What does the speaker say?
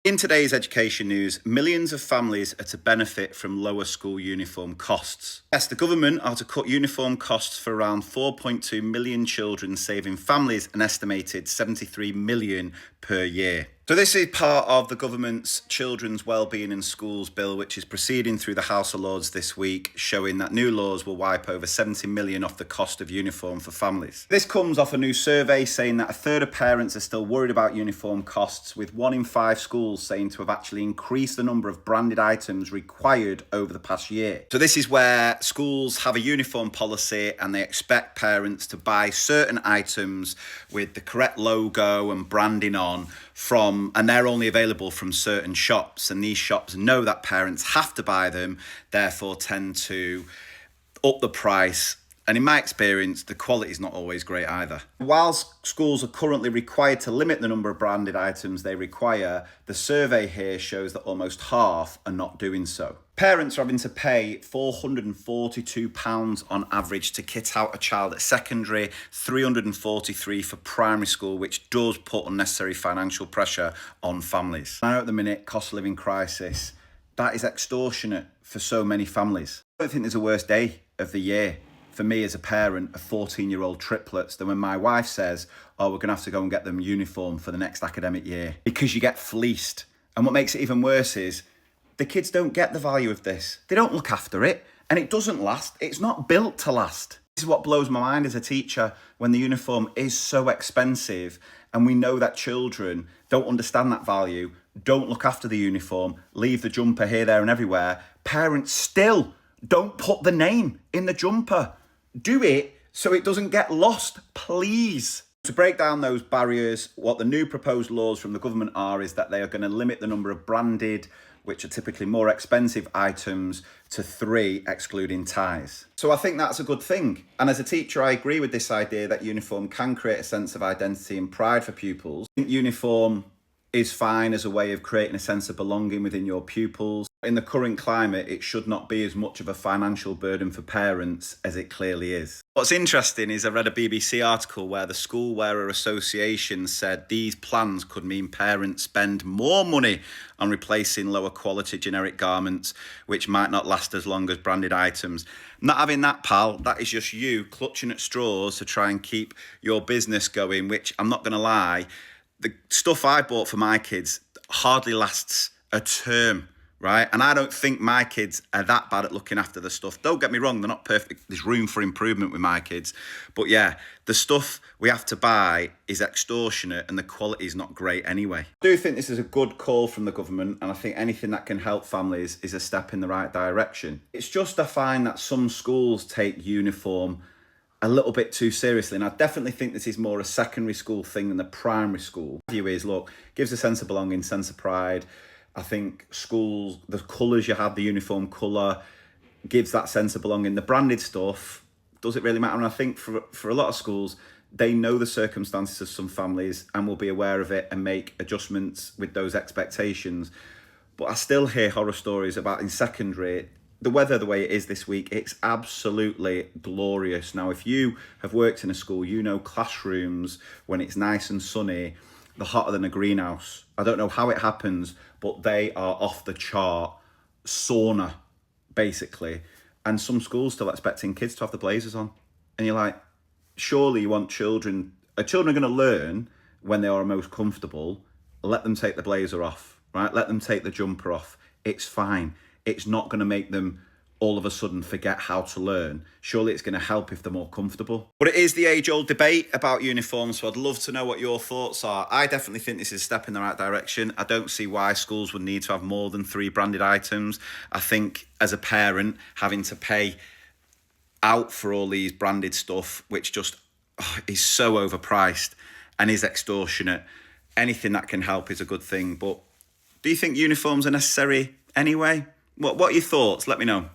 In today's education news, millions of families are to benefit from lower school uniform costs. Yes, the government are to cut uniform costs for around 4.2 million children, saving families an estimated 73 million per year. So this is part of the government's Children's Wellbeing in Schools bill, which is proceeding through the House of Lords this week, showing that new laws will wipe over 70 million off the cost of uniform for families. This comes off a new survey saying that a third of parents are still worried about uniform costs, with 1 in 5 schools saying to have actually increased the number of branded items required over the past year. So this is where schools have a uniform policy and they expect parents to buy certain items with the correct logo and branding on and they're only available from certain shops, and these shops know that parents have to buy them, therefore tend to up the price. And in my experience, the quality is not always great either. Whilst schools are currently required to limit the number of branded items they require, the survey here shows that almost half are not doing so. Parents are having to pay £442 on average to kit out a child at secondary, £343 for primary school, which does put unnecessary financial pressure on families. I know at the minute, cost of living crisis, that is extortionate for so many families. I don't think there's a worse day of the year for me as a parent of 14-year-old triplets than when my wife says, oh, we're going to have to go and get them uniform for the next academic year, because you get fleeced. And what makes it even worse is the kids don't get the value of this. They don't look after it, and it doesn't last. It's not built to last. This is what blows my mind as a teacher, when the uniform is so expensive and we know that children don't understand that value, don't look after the uniform, leave the jumper here, there and everywhere. Parents still don't put the name in the jumper. Do it so it doesn't get lost, please. To break down those barriers, what the new proposed laws from the government are is that they are going to limit the number of branded, which are typically more expensive items, to 3, excluding ties. So I think that's a good thing. And as a teacher, I agree with this idea that uniform can create a sense of identity and pride for pupils. I think uniform is fine as a way of creating a sense of belonging within your pupils. In the current climate, it should not be as much of a financial burden for parents as it clearly is. What's interesting is I read a BBC article where the School Wearer Association said these plans could mean parents spend more money on replacing lower quality generic garments, which might not last as long as branded items. Not having that, pal. That is just you clutching at straws to try and keep your business going, which I'm not going to lie, the stuff I bought for my kids hardly lasts a term, right? And I don't think my kids are that bad at looking after the stuff. Don't get me wrong, they're not perfect. There's room for improvement with my kids. But yeah, the stuff we have to buy is extortionate and the quality is not great anyway. I do think this is a good call from the government, and I think anything that can help families is a step in the right direction. It's just I find that some schools take uniform a little bit too seriously, and I definitely think this is more a secondary school thing than the primary school. The view is, look, gives a sense of belonging, sense of pride. I think schools, the colours you have, the uniform colour, gives that sense of belonging. The branded stuff, does it really matter? And I think for a lot of schools, they know the circumstances of some families and will be aware of it and make adjustments with those expectations. But I still hear horror stories about in secondary, the weather the way it is this week, it's absolutely glorious. Now, if you have worked in a school, you know classrooms, when it's nice and sunny, they're hotter than a greenhouse. I don't know how it happens, but they are off the chart sauna, basically. And some schools still expecting kids to have the blazers on. And you're like, surely you want children are going to learn when they are most comfortable. Let them take the blazer off, right? Let them take the jumper off. It's fine. It's not going to make them all of a sudden forget how to learn. Surely it's going to help if they're more comfortable. But it is the age-old debate about uniforms, so I'd love to know what your thoughts are. I definitely think this is a step in the right direction. I don't see why schools would need to have more than 3 branded items. I think as a parent, having to pay out for all these branded stuff, which just is so overpriced and is extortionate, anything that can help is a good thing. But do you think uniforms are necessary anyway? What are your thoughts? Let me know.